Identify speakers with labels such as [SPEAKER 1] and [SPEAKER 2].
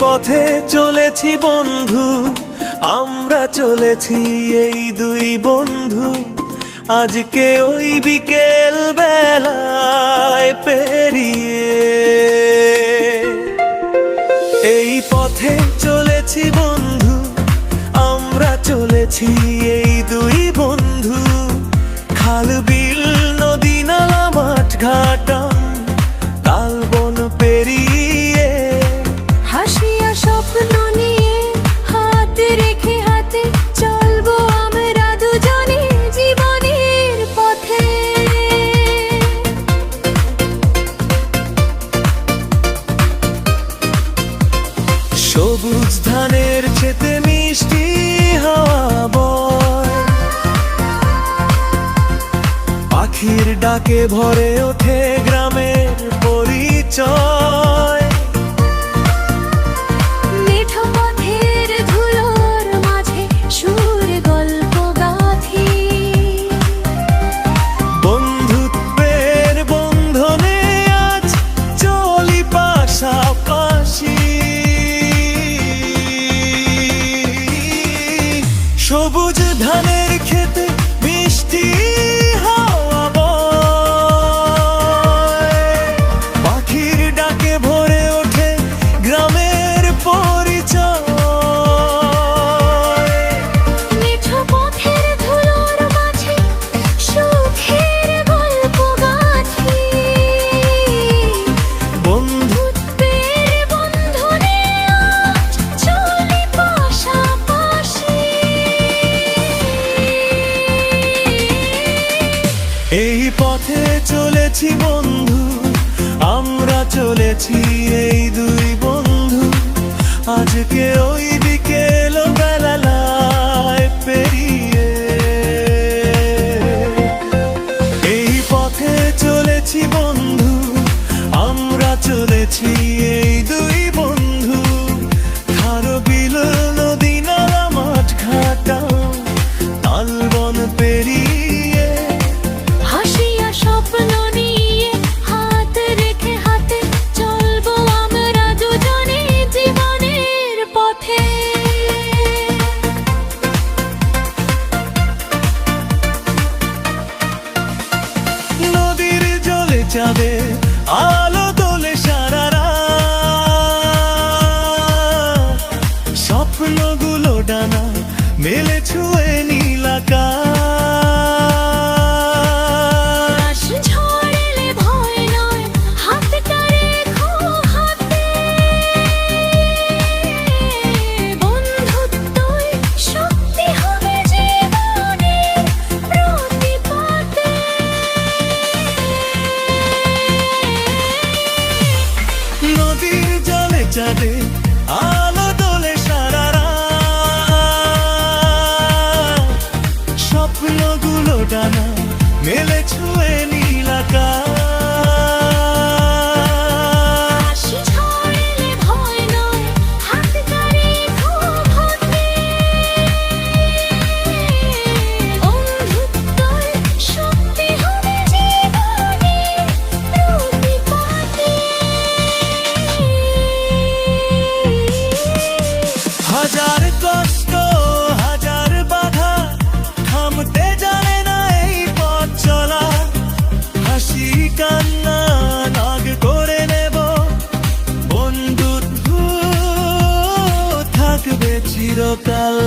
[SPEAKER 1] পথে চলেছি বন্ধু, আমরা চলেছি এই দুই বন্ধু। আজকে ওই বিকেল বেলায় পেরিয়ে এই পথে চলেছি বন্ধু, আমরা চলেছি এই দুই বন্ধু। খাল বিল নদী নালা মাঠ ঘাটা তাল বন পেরিয়ে
[SPEAKER 2] হাসিয়া স্বপ্ন নিয়ে হাত রেখে হাতে চলবো আমরা দুজনে জীবনের পথে।
[SPEAKER 1] সবুজ ধানের ক্ষেতে মিষ্টি হাওয়া বয়, পাখির ডাকে ভরে ওঠে গ্রামের পরিচয়।
[SPEAKER 2] মিঠো পথের ধুলোর মাঝে সুর গল্প গাথি,
[SPEAKER 1] বন্ধুত্বের বন্ধনে আজ চলি পাশাপাশি। সবুজ ধানের ক্ষেতে মিষ্টি হাওয়া বয়, পাখির ডাকে ভরে ওঠে গ্রামের পরিচয়।
[SPEAKER 2] মিঠো পথের ধুলোর মাঝে সুখের গল্প গাথি, বন্ধুত্বের বন্ধনে আজ চলি পাশাপাশি।
[SPEAKER 1] এই পথে চলেছি বন্ধু, আমরা চলেছি এই দুই বন্ধু। আজকে ওই বিকেল বেলায় পেরিয়ে এই পথে চলেছি বন্ধু, আমরা চলেছি এই দুই বন্ধু। খাল বিল নদী নালা মাঠ ঘাটা তাল বন পেরিয়ে
[SPEAKER 2] হাসিয়া স্বপ্ন নিয়ে হাত রেখে হাতে চলবো আমরা দুজনে জীবনের পথে।
[SPEAKER 1] নদীর জলে চাঁদে আলো তোলে সারা রাত, স্বপ্নগুলো ডানা মেলে ছুঁয়ে নীল আকাশ।
[SPEAKER 2] ঝড় এলে ভয় নয়, হাতটা রেখো হাতে, বন্ধুত্বই শক্তি হবে জীবনের প্রতি পথে।
[SPEAKER 1] নদীর জলে চাঁদে আলো তোলে সারা রাত, স্বপ্নগুলো ডানা মেলে ছুঁয়ে নীল আকাশ।
[SPEAKER 2] ঝড় এলে ভয় নয়, হাতটা রেখো হাতে, বন্ধুত্বই শক্তি হবে জীবনের প্রতি পথে।
[SPEAKER 1] হাজার কষ্ট হাজার বাধা থামতে জানে না এই পথ চলা। হাসি কান্না ভাগ করে নেব, বন্ধুত্ব থাকবে চিরকাল।